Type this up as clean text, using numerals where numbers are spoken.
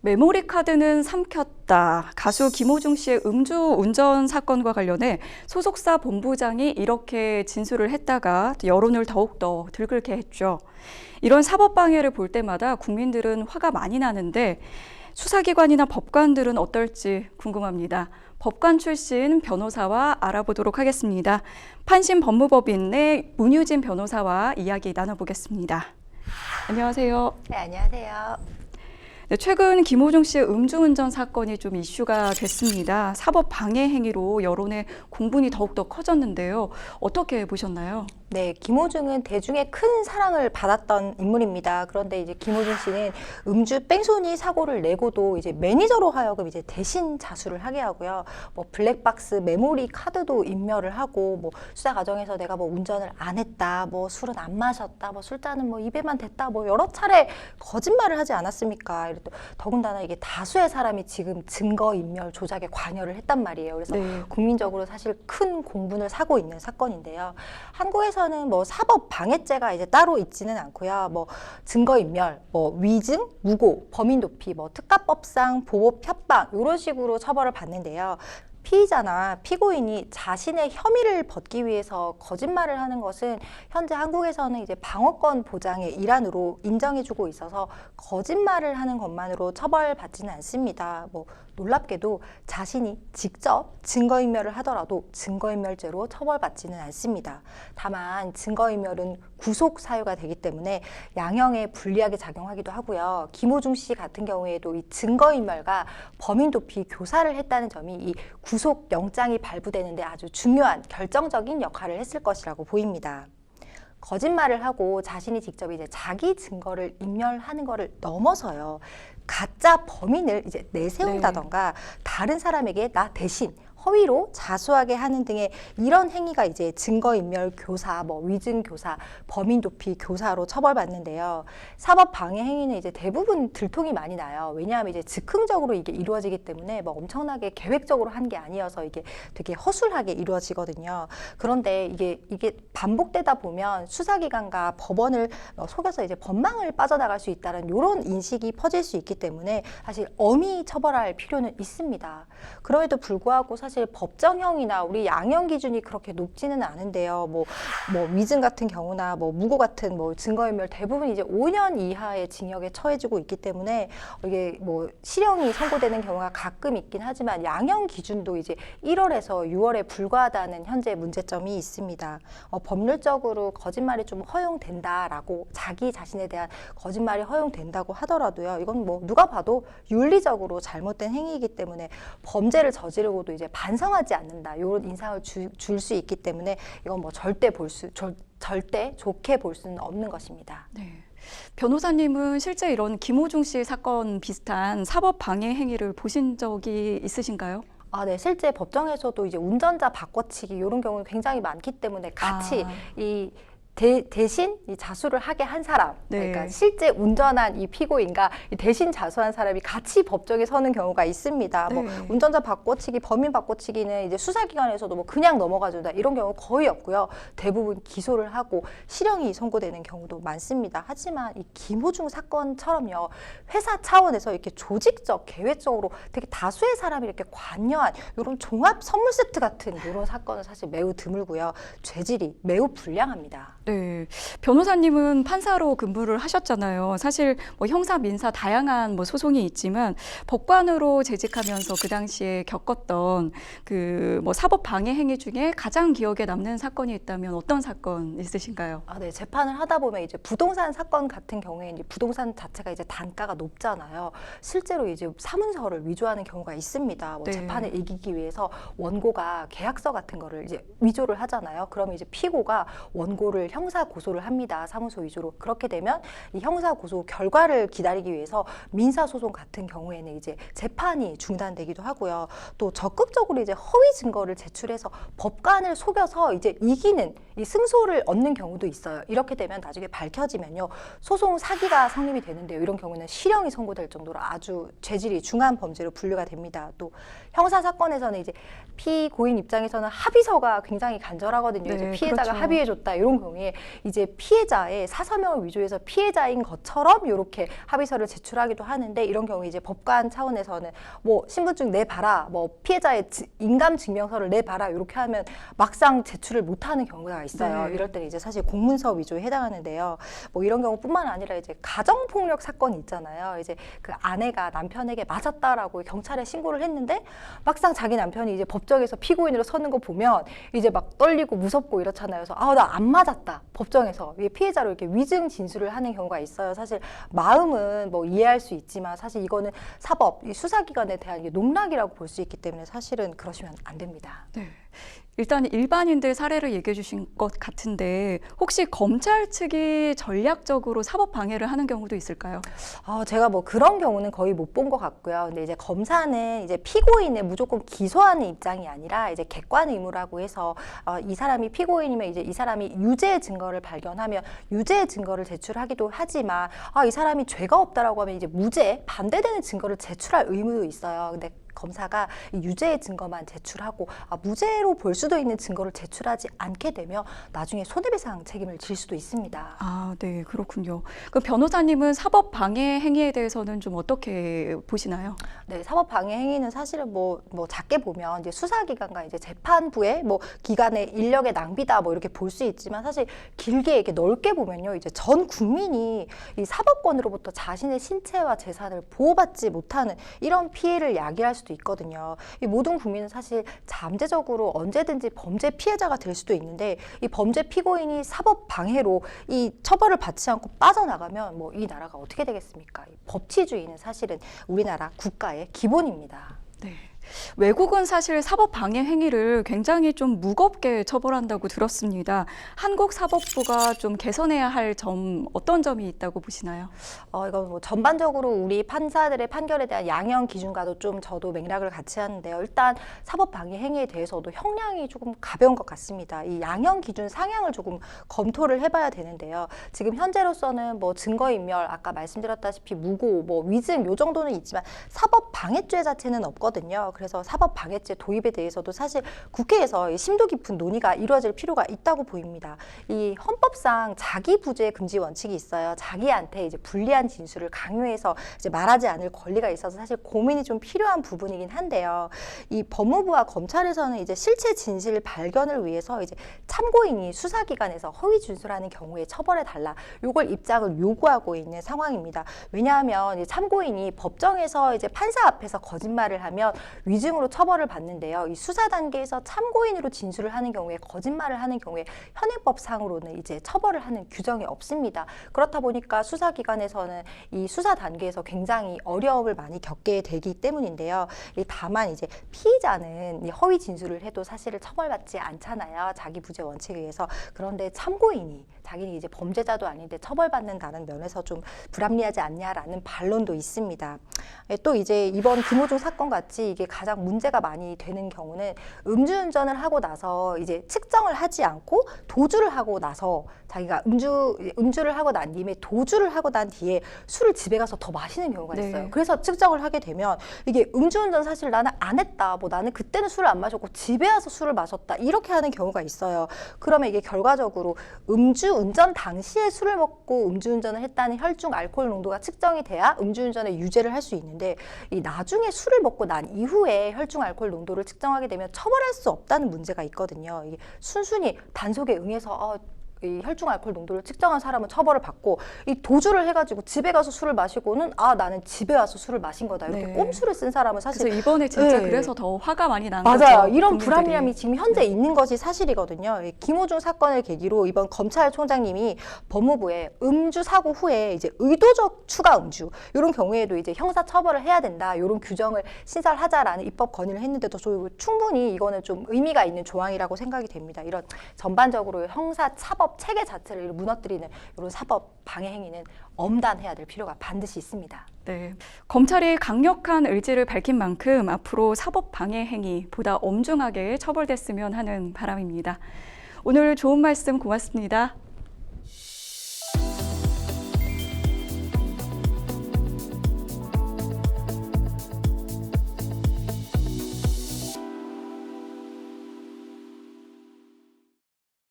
메모리 카드는 삼켰다. 가수 김호중 씨의 음주 운전 사건과 관련해 소속사 본부장이 이렇게 진술을 했다가 여론을 더욱더 들끓게 했죠. 이런 사법 방해를 볼 때마다 국민들은 화가 많이 나는데 수사기관이나 법관들은 어떨지 궁금합니다. 법관 출신 변호사와 알아보도록 하겠습니다. 판심 법무법인의 문유진 변호사와 이야기 나눠보겠습니다. 안녕하세요. 네, 안녕하세요. 네, 최근 김호중 씨의 음주운전 사건이 좀 이슈가 됐습니다. 사법 방해 행위로 여론의 공분이 더욱더 커졌는데요. 어떻게 보셨나요? 네, 김호중은 대중의 큰 사랑을 받았던 인물입니다. 그런데 이제 김호중 씨는 음주 뺑소니 사고를 내고도 이제 매니저로 하여금 이제 대신 자수를 하게 하고요. 뭐 블랙박스 메모리 카드도 인멸을 하고, 뭐 수사 과정에서 내가 뭐 운전을 안 했다, 뭐 술은 안 마셨다, 뭐 술잔은 뭐 입에만 댔다, 뭐 여러 차례 거짓말을 하지 않았습니까? 또 더군다나 이게 다수의 사람이 지금 증거 인멸 조작에 관여를 했단 말이에요. 그래서 국민적으로 사실 큰 공분을 사고 있는 사건인데요. 한국에서는 뭐 사법 방해죄가 이제 따로 있지는 않고요. 뭐 증거인멸, 뭐 위증, 무고, 범인 도피, 뭐 특가법상 보복 협박 이런 식으로 처벌을 받는데요. 피의자나 피고인이 자신의 혐의를 벗기 위해서 거짓말을 하는 것은 현재 한국에서는 이제 방어권 보장의 일환으로 인정해주고 있어서 거짓말을 하는 것만으로 처벌받지는 않습니다. 뭐 놀랍게도 자신이 직접 증거인멸을 하더라도 증거인멸죄로 처벌받지는 않습니다. 다만 증거인멸은 구속 사유가 되기 때문에 양형에 불리하게 작용하기도 하고요. 김호중 씨 같은 경우에도 이 증거인멸과 범인 도피 교사를 했다는 점이 이 구속 영장이 발부되는데 아주 중요한 결정적인 역할을 했을 것이라고 보입니다. 거짓말을 하고 자신이 직접 이제 자기 증거를 인멸하는 것을 넘어서요. 가짜 범인을 이제 내세운다던가 다른 사람에게 나 대신 허위로 자수하게 하는 등의 이런 행위가 이제 증거인멸 교사, 뭐 위증 교사, 범인 도피 교사로 처벌받는데요. 사법 방해 행위는 이제 대부분 들통이 많이 나요. 왜냐하면 이제 즉흥적으로 이게 이루어지기 때문에 뭐 엄청나게 계획적으로 한 게 아니어서 이게 되게 허술하게 이루어지거든요. 그런데 이게 반복되다 보면 수사기관과 법원을 속여서 이제 법망을 빠져나갈 수 있다는 이런 인식이 퍼질 수 있기 때문에 사실 엄히 처벌할 필요는 있습니다. 그럼에도 불구하고 사실 법정형이나 우리 양형 기준이 그렇게 높지는 않은데요. 뭐 위증 같은 경우나 뭐 무고 같은 뭐 증거인멸 대부분 이제 5년 이하의 징역에 처해지고 있기 때문에 이게 뭐 실형이 선고되는 경우가 가끔 있긴 하지만 양형 기준도 이제 1월에서 6월에 불과하다는 현재 문제점이 있습니다. 법률적으로 거짓말이 좀 허용된다라고 자기 자신에 대한 거짓말이 허용된다고 하더라도요. 이건 뭐 누가 봐도 윤리적으로 잘못된 행위이기 때문에 범죄를 저지르고도 이제 반성하지 않는다. 이런 인상을 줄 수 있기 때문에 이건 뭐 절대 좋게 볼 수는 없는 것입니다. 네. 변호사님은 실제 이런 김호중 씨 사건 비슷한 사법 방해 행위를 보신 적이 있으신가요? 네. 실제 법정에서도 이제 운전자 바꿔치기 이런 경우는 굉장히 많기 때문에 같이 대신 이 자수를 하게 한 사람, 그러니까 실제 운전한 이 피고인과 이 대신 자수한 사람이 같이 법정에 서는 경우가 있습니다. 뭐 운전자 바꿔치기, 범인 바꿔치기는 이제 수사기관에서도 뭐 그냥 넘어가준다 이런 경우 거의 없고요. 대부분 기소를 하고 실형이 선고되는 경우도 많습니다. 하지만 이 김호중 사건처럼요, 회사 차원에서 이렇게 조직적, 계획적으로 되게 다수의 사람이 이렇게 관여한 이런 종합 선물 세트 같은 이런 사건은 사실 매우 드물고요. 죄질이 매우 불량합니다. 네, 변호사님은 판사로 근무를 하셨잖아요. 사실 뭐 형사, 민사 다양한 뭐 소송이 있지만 법관으로 재직하면서 그 당시에 겪었던 그 뭐 사법 방해 행위 중에 가장 기억에 남는 사건이 있다면 어떤 사건 있으신가요? 네, 재판을 하다 보면 이제 부동산 사건 같은 경우에 이제 부동산 자체가 이제 단가가 높잖아요. 실제로 이제 사문서를 위조하는 경우가 있습니다. 뭐 재판을 이기기 위해서 원고가 계약서 같은 거를 이제 위조를 하잖아요. 그러면 이제 피고가 원고를 형사 고소를 합니다. 사무소 위조로. 그렇게 되면 이 형사 고소 결과를 기다리기 위해서 민사 소송 같은 경우에는 이제 재판이 중단되기도 하고요. 또 적극적으로 이제 허위 증거를 제출해서 법관을 속여서 이제 이기는 이 승소를 얻는 경우도 있어요. 이렇게 되면 나중에 밝혀지면요, 소송 사기가 성립이 되는데요. 이런 경우는 실형이 선고될 정도로 아주 죄질이 중한 범죄로 분류가 됩니다. 또 형사 사건에서는 이제 피고인 입장에서는 합의서가 굉장히 간절하거든요. 이제 피해자가 합의해줬다 이런 경우에 경우에 이제 피해자의 사서명을 위조해서 피해자인 것처럼 이렇게 합의서를 제출하기도 하는데, 이런 경우에 이제 법관 차원에서는 뭐 신분증 내봐라, 뭐 피해자의 인감 증명서를 내봐라 이렇게 하면 막상 제출을 못하는 경우가 있어요. 네. 이럴 때는 이제 사실 공문서 위조에 해당하는데요. 뭐 이런 경우뿐만 아니라 이제 가정폭력 사건이 있잖아요. 이제 그 아내가 남편에게 맞았다라고 경찰에 신고를 했는데 막상 자기 남편이 이제 법정에서 피고인으로 서는 거 보면 이제 막 떨리고 무섭고 이렇잖아요. 그래서 나 안 맞았다. 법정에서 피해자로 이렇게 위증 진술을 하는 경우가 있어요. 사실 마음은 뭐 이해할 수 있지만 사실 이거는 사법, 이 수사기관에 대한 이게 농락이라고 볼 수 있기 때문에 사실은 그러시면 안 됩니다. 네. 일단 일반인들 사례를 얘기해 주신 것 같은데 혹시 검찰 측이 전략적으로 사법 방해를 하는 경우도 있을까요? 제가 뭐 그런 경우는 거의 못 본 것 같고요. 근데 이제 검사는 이제 피고인을 무조건 기소하는 입장이 아니라 이제 객관 의무라고 해서 이 사람이 피고인이면 이제 이 사람이 유죄의 증거를 발견하면 유죄의 증거를 제출하기도 하지만 이 사람이 죄가 없다라고 하면 이제 무죄, 반대되는 증거를 제출할 의무도 있어요. 근데 검사가 이 유죄의 증거만 제출하고 무죄로 볼 수도 있는 증거를 제출하지 않게 되면 나중에 손해배상 책임을 질 수도 있습니다. 네, 그렇군요. 그럼 변호사님은 사법 방해 행위에 대해서는 좀 어떻게 보시나요? 네, 사법 방해 행위는 사실은 뭐 작게 보면 이제 수사기관과 이제 재판부의 뭐 기관의 인력의 낭비다 뭐 이렇게 볼 수 있지만 사실 길게 이렇게 넓게 보면요, 이제 전 국민이 이 사법권으로부터 자신의 신체와 재산을 보호받지 못하는 이런 피해를 야기할 수도 있거든요. 이 모든 국민은 사실 잠재적으로 언제든지 범죄 피해자가 될 수도 있는데 이 범죄 피고인이 사법 방해로 이 처벌을 받지 않고 빠져나가면 뭐 이 나라가 어떻게 되겠습니까? 이 법치주의는 사실은 우리나라 국가의 기본입니다. 네. 외국은 사실 사법 방해 행위를 굉장히 좀 무겁게 처벌한다고 들었습니다. 한국 사법부가 좀 개선해야 할 점 어떤 점이 있다고 보시나요? 이건 뭐 전반적으로 우리 판사들의 판결에 대한 양형 기준과도 좀 저도 맥락을 같이 하는데요. 일단 사법 방해 행위에 대해서도 형량이 조금 가벼운 것 같습니다. 이 양형 기준 상향을 조금 검토를 해봐야 되는데요. 지금 현재로서는 뭐 증거인멸, 아까 말씀드렸다시피 무고, 뭐 위증 요 정도는 있지만 사법 방해죄 자체는 없거든요. 그래서 사법 방해죄 도입에 대해서도 사실 국회에서 심도 깊은 논의가 이루어질 필요가 있다고 보입니다. 이 헌법상 자기 부재 금지 원칙이 있어요. 자기한테 이제 불리한 진술을 강요해서 이제 말하지 않을 권리가 있어서 사실 고민이 좀 필요한 부분이긴 한데요. 이 법무부와 검찰에서는 이제 실체 진실 발견을 위해서 이제 참고인이 수사기관에서 허위 진술하는 경우에 처벌해 달라. 요걸 입장을 요구하고 있는 상황입니다. 왜냐하면 이 참고인이 법정에서 이제 판사 앞에서 거짓말을 하면 위증으로 처벌을 받는데요. 이 수사 단계에서 참고인으로 진술을 하는 경우에 거짓말을 하는 경우에 현행법상으로는 이제 처벌을 하는 규정이 없습니다. 그렇다 보니까 수사기관에서는 이 수사 단계에서 굉장히 어려움을 많이 겪게 되기 때문인데요. 다만 이제 피의자는 이 허위 진술을 해도 사실을 처벌받지 않잖아요. 자기 부재 원칙에 의해서. 그런데 참고인이 자기는 이제 범죄자도 아닌데 처벌받는다는 면에서 좀 불합리하지 않냐라는 반론도 있습니다. 또 이제 이번 김호중 사건 같이 이게 가장 문제가 많이 되는 경우는 음주운전을 하고 나서 이제 측정을 하지 않고 도주를 하고 나서 자기가 음주를 하고 난 뒤에 도주를 하고 난 뒤에 술을 집에 가서 더 마시는 경우가 있어요. 네. 그래서 측정을 하게 되면 이게 음주운전 사실 나는 안 했다. 뭐 나는 그때는 술을 안 마셨고 집에 와서 술을 마셨다. 이렇게 하는 경우가 있어요. 그러면 이게 결과적으로 음주운전 당시에 술을 먹고 음주운전을 했다는 혈중 알코올 농도가 측정이 돼야 음주운전의 유죄를 할 수 있는데 이 나중에 술을 먹고 난 이후에 혈중 알코올 농도를 측정하게 되면 처벌할 수 없다는 문제가 있거든요. 이게 순순히 단속에 응해서 이 혈중 알코올 농도를 측정한 사람은 처벌을 받고 이 도주를 해가지고 집에 가서 술을 마시고는 나는 집에 와서 술을 마신 거다 이렇게 네. 꼼수를 쓴 사람은 사실 그래서 이번에 진짜 네. 그래서 더 화가 많이 난 거죠. 맞아요. 이런 국민들이. 불합리함이 지금 현재 있는 것이 사실이거든요. 김호중 사건을 계기로 이번 검찰총장님이 법무부에 음주 사고 후에 이제 의도적 추가 음주 이런 경우에도 이제 형사 처벌을 해야 된다. 이런 규정을 신설하자라는 입법 건의를 했는데도 충분히 이거는 좀 의미가 있는 조항이라고 생각이 됩니다. 이런 전반적으로 형사 차법 체계 자체를 무너뜨리는 이런 사법 방해 행위는 엄단해야 될 필요가 반드시 있습니다. 네, 검찰이 강력한 의지를 밝힌 만큼 앞으로 사법 방해 행위 보다 엄중하게 처벌됐으면 하는 바람입니다. 오늘 좋은 말씀 고맙습니다.